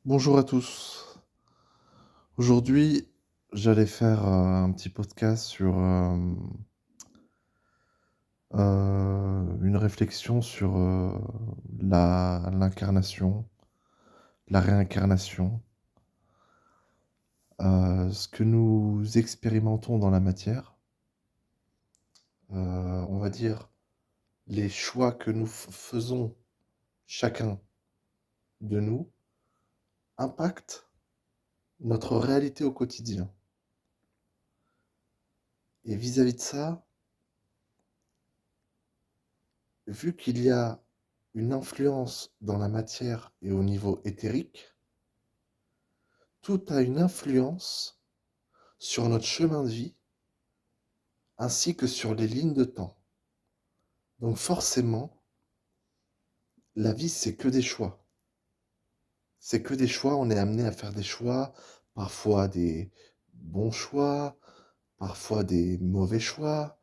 Bonjour à tous. Aujourd'hui, j'allais faire un petit podcast sur une réflexion sur l'incarnation, la réincarnation, ce que nous expérimentons dans la matière, on va dire les choix que nous faisons chacun de nous impactent notre réalité au quotidien. Et vis-à-vis de ça, vu qu'il y a une influence dans la matière et au niveau éthérique, tout a une influence sur notre chemin de vie ainsi que sur les lignes de temps. Donc forcément, la vie, c'est que des choix. C'est que des choix, on est amené à faire des choix, parfois des bons choix, parfois des mauvais choix,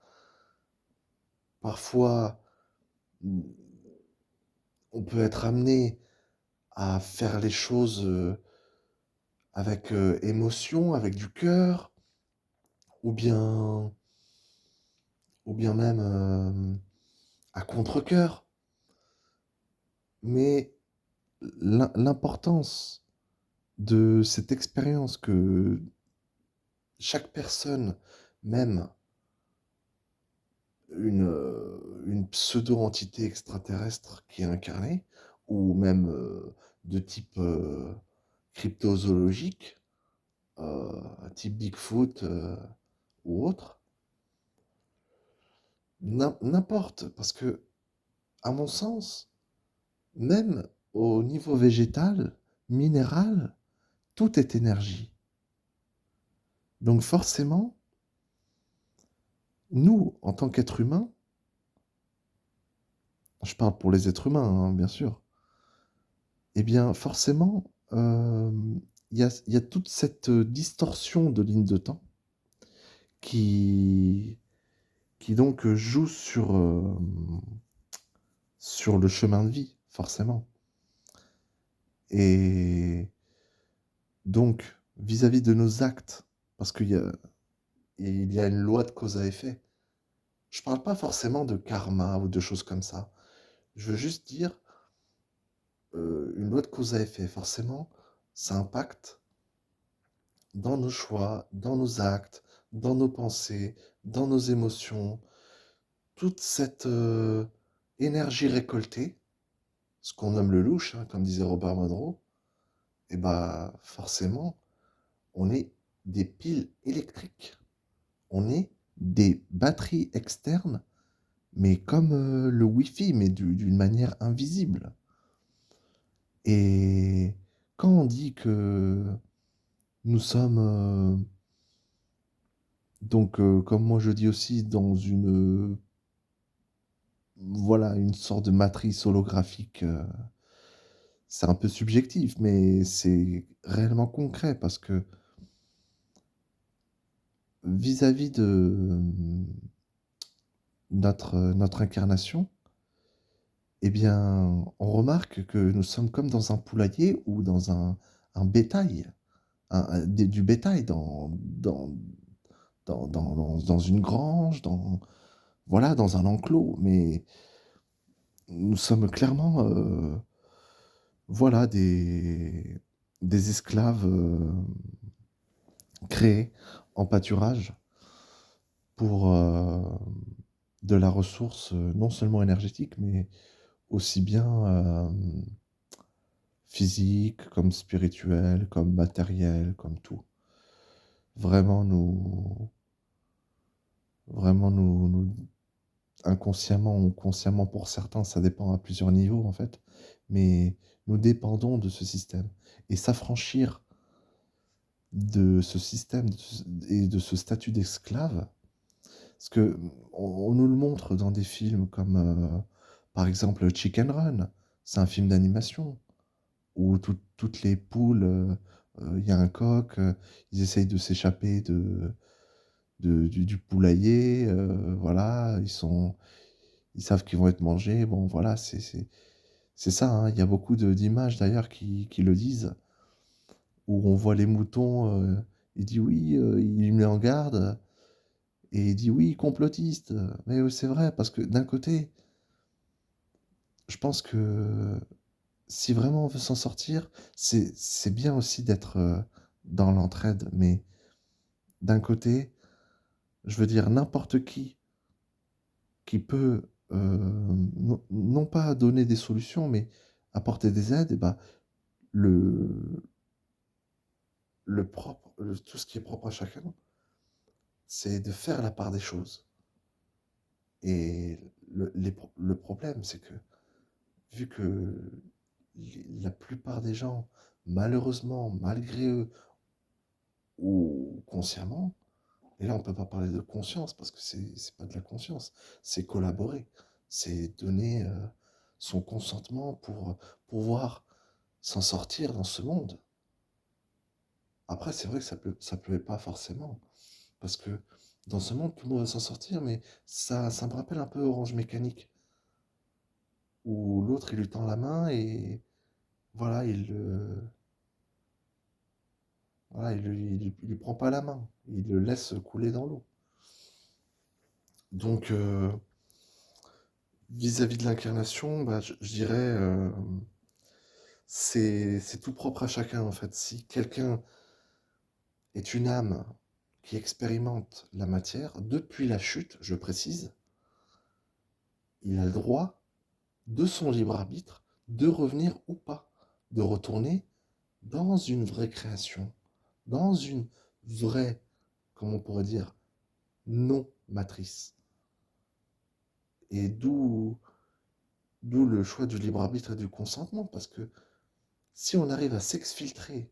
parfois mm, on peut être amené à faire les choses avec émotion, avec du cœur, ou bien, ou bien même à contre-cœur. Mais l'importance de cette expérience que chaque personne, même une pseudo-entité extraterrestre qui est incarnée, ou même de type cryptozoologique, type Bigfoot ou autre, n'importe, parce que, à mon sens, même au niveau végétal, minéral, tout est énergie. Donc forcément, nous, en tant qu'êtres humains, je parle pour les êtres humains, hein, bien sûr, eh bien forcément, il y a toute cette distorsion de ligne de temps qui qui donc joue sur le chemin de vie, forcément. Et donc, vis-à-vis de nos actes, parce qu'il y a une loi de cause à effet. Je parle pas forcément de karma ou de choses comme ça. Je veux juste dire, une loi de cause à effet. Forcément, ça impacte dans nos choix, dans nos actes, dans nos pensées, dans nos émotions. Toute cette, énergie récoltée, ce qu'on nomme le louche, hein, comme disait Robert Monroe, et bah, forcément, on est des piles électriques. On est des batteries externes, mais comme, le Wi-Fi, mais d'une manière invisible. Et quand on dit que nous sommes, donc, comme moi je dis aussi, dans voilà, une sorte de matrice holographique, c'est un peu subjectif, mais c'est réellement concret parce que vis-à-vis de, notre incarnation, eh bien, on remarque que nous sommes comme dans un poulailler ou dans un bétail, du bétail dans une grange, voilà, dans un enclos. Mais nous sommes clairement, voilà, des esclaves créés en pâturage pour de la ressource non seulement énergétique, mais aussi bien physique, comme spirituelle, comme matérielle, comme tout. Vraiment vraiment nous, inconsciemment ou consciemment pour certains, ça dépend à plusieurs niveaux en fait, mais nous dépendons de ce système. Et s'affranchir de ce système et de ce statut d'esclave, parce que on nous le montre dans des films comme, par exemple, Chicken Run. C'est un film d'animation où toutes les poules, il y a un coq, ils essayent de s'échapper du poulailler, voilà, ils savent qu'ils vont être mangés. Bon voilà, c'est ça, hein. Il y a beaucoup d'images d'ailleurs qui le disent. où on voit les moutons, il dit: «Oui», il met en garde, et il dit: «Oui, complotiste», mais c'est vrai parce que d'un côté, je pense que si vraiment on veut s'en sortir, c'est bien aussi d'être, dans l'entraide, mais d'un côté, je veux dire n'importe qui peut, non pas donner des solutions, mais apporter des aides et bah, le tout ce qui est propre à chacun, c'est de faire la part des choses et le problème, c'est que vu que la plupart des gens, malheureusement, malgré eux ou consciemment, et là on peut pas parler de conscience parce que c'est pas de la conscience, c'est collaborer, c'est donner son consentement pour pouvoir s'en sortir dans ce monde. Après, c'est vrai que ça plaît pas forcément parce que dans ce monde, tout le monde va s'en sortir, mais ça me rappelle un peu Orange Mécanique où l'autre il lui tend la main et voilà, voilà, il lui prend pas la main, il le laisse couler dans l'eau. Donc, vis-à-vis de l'incarnation, bah, je dirais, c'est tout propre à chacun en fait. Si quelqu'un est une âme qui expérimente la matière, depuis la chute, je précise, il a le droit, de son libre arbitre, de revenir ou pas, de retourner dans une vraie création, dans une vraie, comment on pourrait dire, non-matrice. Et d'où le choix du libre arbitre et du consentement, parce que si on arrive à s'exfiltrer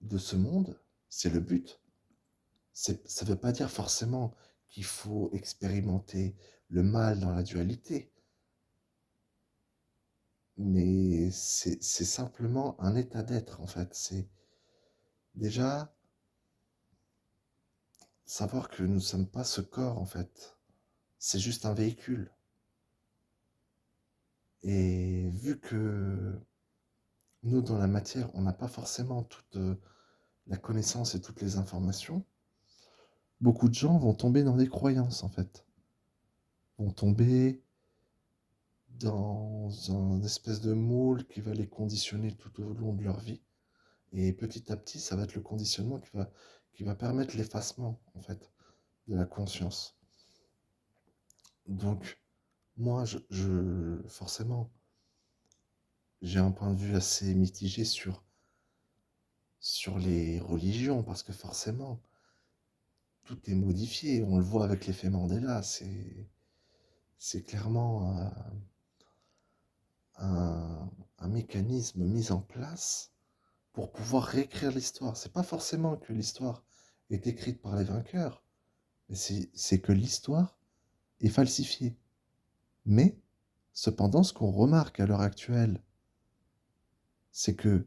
de ce monde, c'est le but. Ça ne veut pas dire forcément qu'il faut expérimenter le mal dans la dualité, mais c'est simplement un état d'être, en fait. C'est déjà savoir que nous ne sommes pas ce corps, en fait. C'est juste un véhicule. Et vu que nous, dans la matière, on n'a pas forcément toute la connaissance et toutes les informations, beaucoup de gens vont tomber dans des croyances, en fait. Vont tomber dans un espèce de moule qui va les conditionner tout au long de leur vie. Et petit à petit, ça va être le conditionnement qui va permettre l'effacement, en fait, de la conscience. Donc, moi, forcément, j'ai un point de vue assez mitigé sur les religions, parce que forcément, tout est modifié. On le voit avec l'effet Mandela, c'est clairement un mécanisme mis en place pour pouvoir réécrire l'histoire. C'est pas forcément que l'histoire est écrite par les vainqueurs, mais c'est que l'histoire est falsifiée. Mais, cependant, ce qu'on remarque à l'heure actuelle, c'est que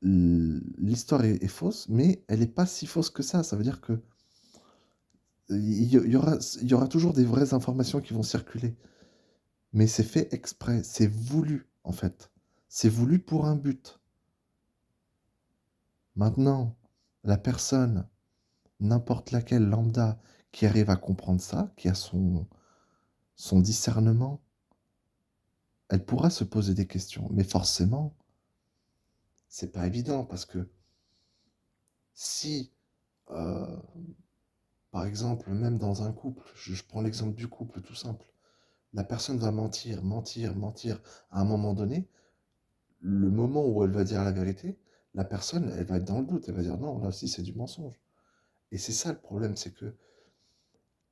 l'histoire est fausse, mais elle n'est pas si fausse que ça. Ça veut dire que il y aura toujours des vraies informations qui vont circuler. Mais c'est fait exprès, c'est voulu, en fait. C'est voulu pour un but. Maintenant, la personne, n'importe laquelle lambda, qui arrive à comprendre ça, qui a son discernement, elle pourra se poser des questions. Mais forcément, c'est pas évident parce que si, euh, par exemple, même dans un couple, je prends l'exemple du couple tout simple, la personne va mentir, mentir, mentir à un moment donné, le moment où elle va dire la vérité, la personne, elle va être dans le doute, elle va dire non, là aussi c'est du mensonge. Et c'est ça le problème, c'est que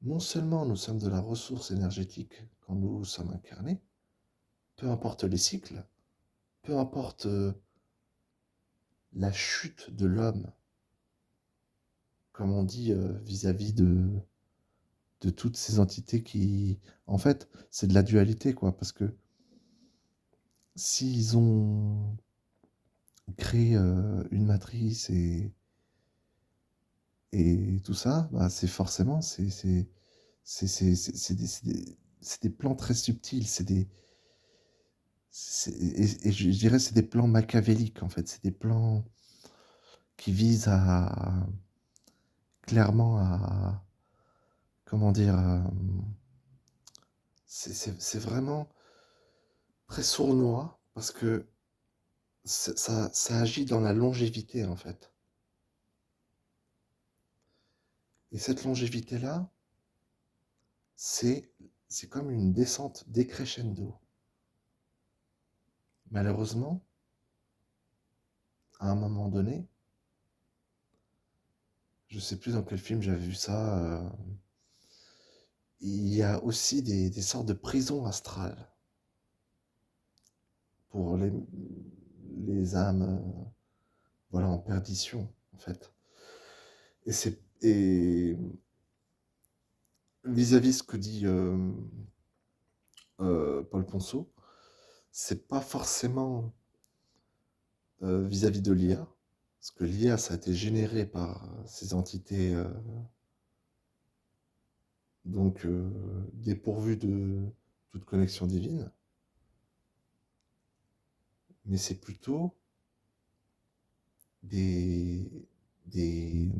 non seulement nous sommes de la ressource énergétique quand nous sommes incarnés, peu importe les cycles, peu importe la chute de l'homme, comme on dit vis-à-vis de toutes ces entités qui... En fait, c'est de la dualité, quoi, parce que s'ils ont créé une matrice et tout ça, bah, c'est forcément, c'est des plans très subtils, Je dirais c'est des plans machiavéliques, en fait. C'est des plans qui visent à clairement à comment dire? C'est vraiment très sournois parce que ça agit dans la longévité, en fait, et cette longévité-là, c'est c'est comme une descente décrescendo. Malheureusement, à un moment donné, je sais plus dans quel film j'avais vu ça, il y a aussi des sortes de prisons astrales pour les âmes, voilà, en perdition, en fait, et vis-à-vis ce que dit, Paul Ponceau, c'est pas forcément, vis-à-vis de l'IA, parce que l'IA, ça a été généré par ces entités, donc dépourvues de toute connexion divine, mais c'est plutôt des des,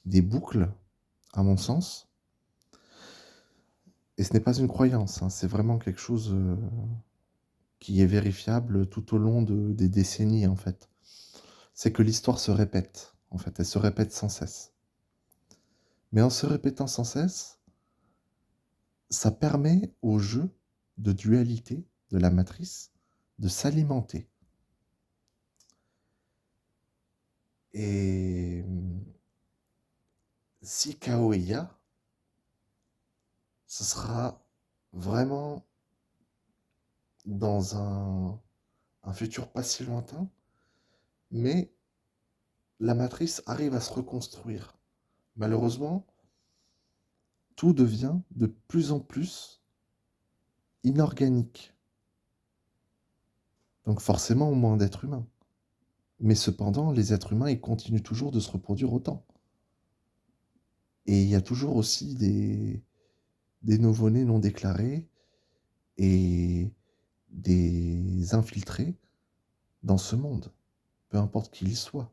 des boucles, à mon sens, et ce n'est pas une croyance, hein, c'est vraiment quelque chose, qui est vérifiable tout au long des décennies, en fait. C'est que l'histoire se répète, en fait, elle se répète sans cesse. Mais en se répétant sans cesse, ça permet au jeu de dualité de la matrice de s'alimenter. Et si Chaos il y a, ce sera vraiment dans un futur pas si lointain, mais la matrice arrive à se reconstruire. Malheureusement, tout devient de plus en plus inorganique. Donc forcément, moins d'êtres humains. Mais cependant, les êtres humains, ils continuent toujours de se reproduire autant. Et il y a toujours aussi des nouveau-nés non déclarés et des infiltrés dans ce monde, peu importe qui ils soient.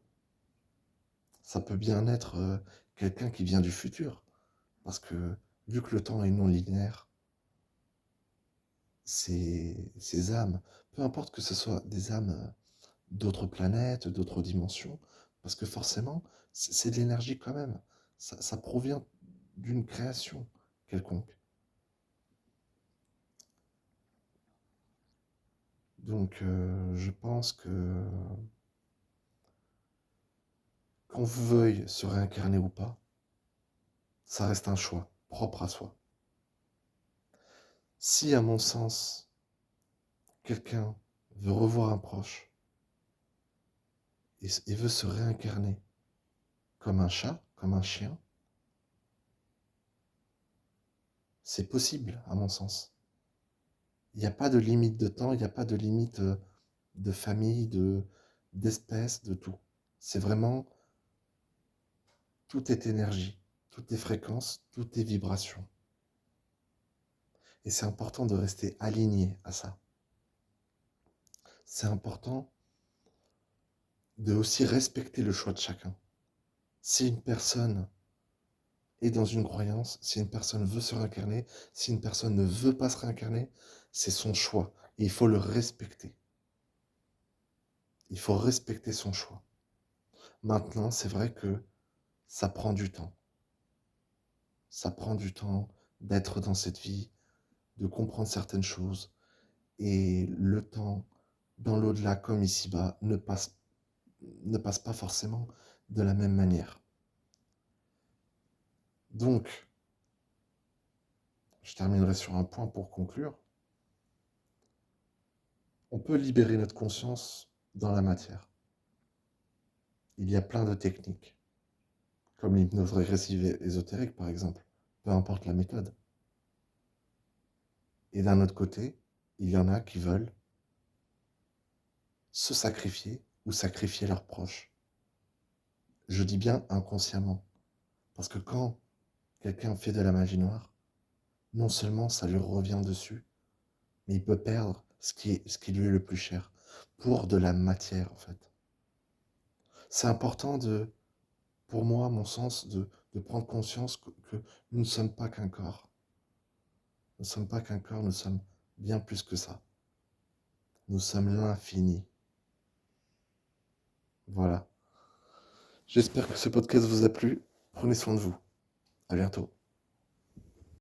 Ça peut bien être quelqu'un qui vient du futur, parce que vu que le temps est non linéaire, ces âmes, peu importe que ce soit des âmes d'autres planètes, d'autres dimensions, parce que forcément, c'est de l'énergie quand même. Ça provient d'une création quelconque. Donc, je pense que qu'on veuille se réincarner ou pas, ça reste un choix propre à soi. Si, à mon sens, quelqu'un veut revoir un proche et veut se réincarner comme un chat, comme un chien, c'est possible, à mon sens. Il n'y a pas de limite de temps, il n'y a pas de limite de famille, d'espèce, de tout. C'est vraiment, tout est énergie, tout est fréquence, tout est vibration. Et c'est important de rester aligné à ça. C'est important de aussi respecter le choix de chacun. Si une personne est dans une croyance, si une personne veut se réincarner, si une personne ne veut pas se réincarner, c'est son choix. Et il faut le respecter. Il faut respecter son choix. Maintenant, c'est vrai que ça prend du temps. Ça prend du temps d'être dans cette vie, de comprendre certaines choses. Et le temps, dans l'au-delà comme ici-bas, ne passe pas forcément de la même manière. Donc, je terminerai sur un point pour conclure. On peut libérer notre conscience dans la matière. Il y a plein de techniques, comme l'hypnose régressive ésotérique par exemple, peu importe la méthode. Et d'un autre côté, il y en a qui veulent se sacrifier ou sacrifier leurs proches. Je dis bien inconsciemment, parce que quand quelqu'un fait de la magie noire, non seulement ça lui revient dessus, mais il peut perdre ce qui lui est le plus cher pour de la matière, en fait. C'est important pour moi, à mon sens, de prendre conscience que nous ne sommes pas qu'un corps. Nous ne sommes pas qu'un corps, nous sommes bien plus que ça. Nous sommes l'infini. Voilà. J'espère que ce podcast vous a plu. Prenez soin de vous. À bientôt.